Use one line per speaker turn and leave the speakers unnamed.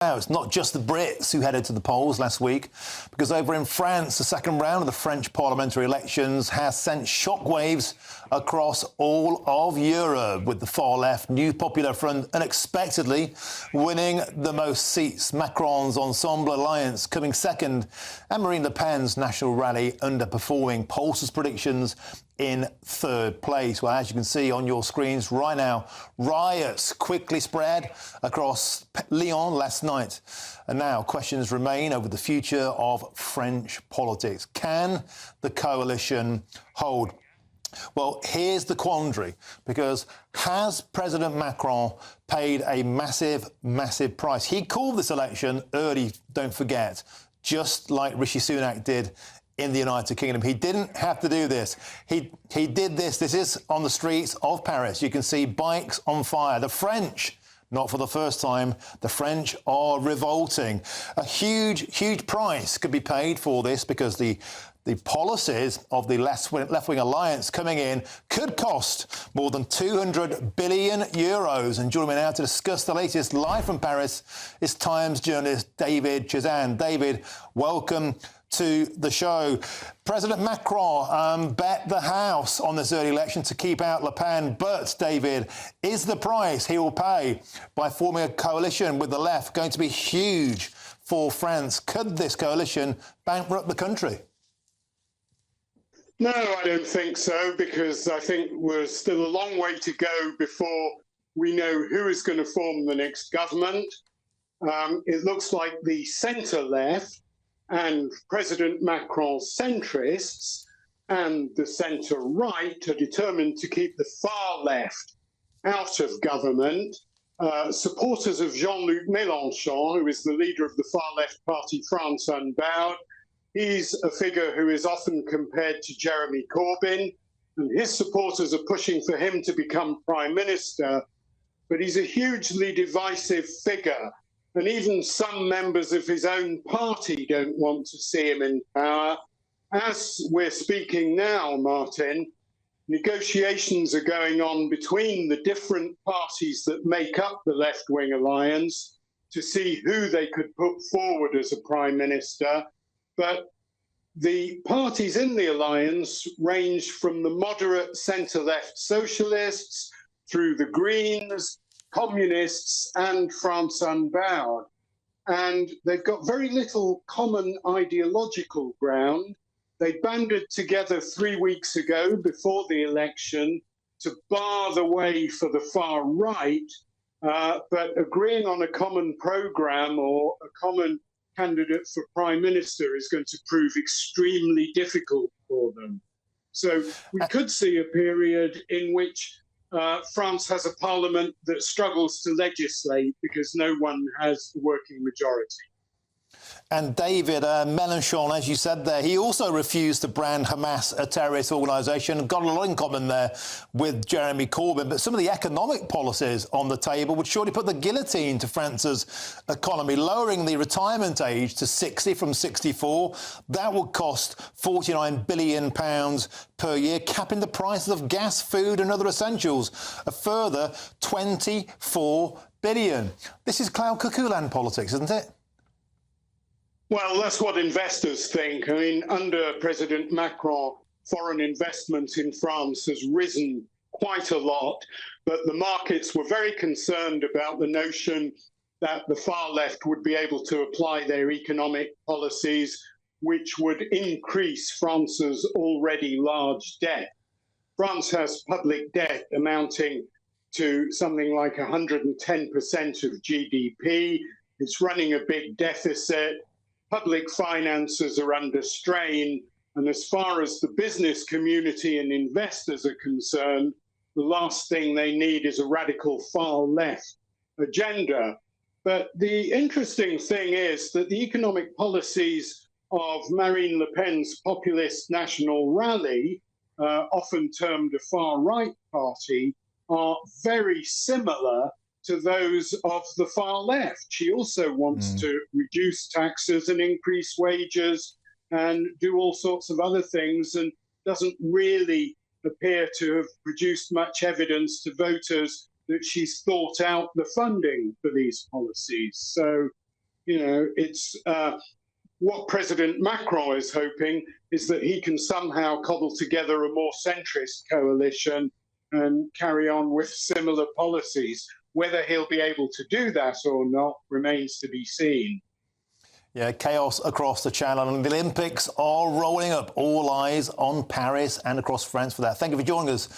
now. It's not just the Brits who headed to the polls last week, because over in France, the second round of the French parliamentary elections has sent shockwaves across all of Europe, with the far-left New Popular Front unexpectedly winning the most seats, Macron's Ensemble alliance coming second, and Marine Le Pen's National Rally underperforming pollsters' predictions in third place. Well, as you can see on your screens right now, riots quickly spread across Lyon last night. And now questions remain over the future of French politics. Can the coalition hold? Well, here's the quandary, because has President Macron paid a massive, massive price? He called this election early, don't forget, just like Rishi Sunak did in the United Kingdom. He didn't have to do this. He did this. This is on the streets of Paris. You can see bikes on fire. The French, not for the first time, the French are revolting. A huge, huge price could be paid for this, because the policies of the left-wing alliance coming in could cost more than 200 billion euros. And joining me now to discuss the latest live from Paris is Times journalist David Chazan. David, welcome to the show. President Macron bet the house on this early election to keep out Le Pen. But, David, is the price he will pay by forming a coalition with the left going to be huge for France? Could this coalition bankrupt the country?
No, I don't think so, because I think we're still a long way to go before we know who is going to form the next government. It looks like the centre-left and President Macron's centrists and the centre-right are determined to keep the far left out of government. Supporters of Jean-Luc Melenchon, who is the leader of the far-left party France Unbowed, he's a figure who is often compared to Jeremy Corbyn, and his supporters are pushing for him to become prime minister. But he's a hugely divisive figure, and even some members of his own party don't want to see him in power. As we're speaking now, Martin, negotiations are going on between the different parties that make up the left-wing alliance to see who they could put forward as a prime minister. But the parties in the alliance range from the moderate centre-left socialists through the Greens, communists and France Unbowed. And they've got very little common ideological ground. They banded together 3 weeks ago before the election to bar the way for the far right, but agreeing on a common programme or a common candidate for prime minister is going to prove extremely difficult for them. So we could see a period in which France has a parliament that struggles to legislate because no one has the working majority.
And David Melenchon, as you said there, he also refused to brand Hamas a terrorist organisation. Got a lot in common there with Jeremy Corbyn. But some of the economic policies on the table would surely put the guillotine to France's economy, lowering the retirement age to 60 from 64. That would cost £49 billion per year, capping the prices of gas, food and other essentials. A further £24 billion. This is cloud cuckoo land politics, isn't it?
Well, that's what investors think. I mean, under President Macron, foreign investment in France has risen quite a lot, but the markets were very concerned about the notion that the far left would be able to apply their economic policies, which would increase France's already large debt. France has public debt amounting to something like 110% of GDP. It's running a big deficit. Public finances are under strain, and as far as the business community and investors are concerned, the last thing they need is a radical far-left agenda. But the interesting thing is that the economic policies of Marine Le Pen's populist National Rally, often termed a far-right party, are very similar to those of the far left. She also wants to reduce taxes and increase wages and do all sorts of other things, and doesn't really appear to have produced much evidence to voters that she's thought out the funding for these policies. So it's what President Macron is hoping is that he can somehow cobble together a more centrist coalition and carry on with similar policies. Whether he'll be able to do that or not remains to be seen.
Yeah, chaos across the Channel, and the Olympics are rolling up. All eyes on Paris and across France for that. Thank you for joining us.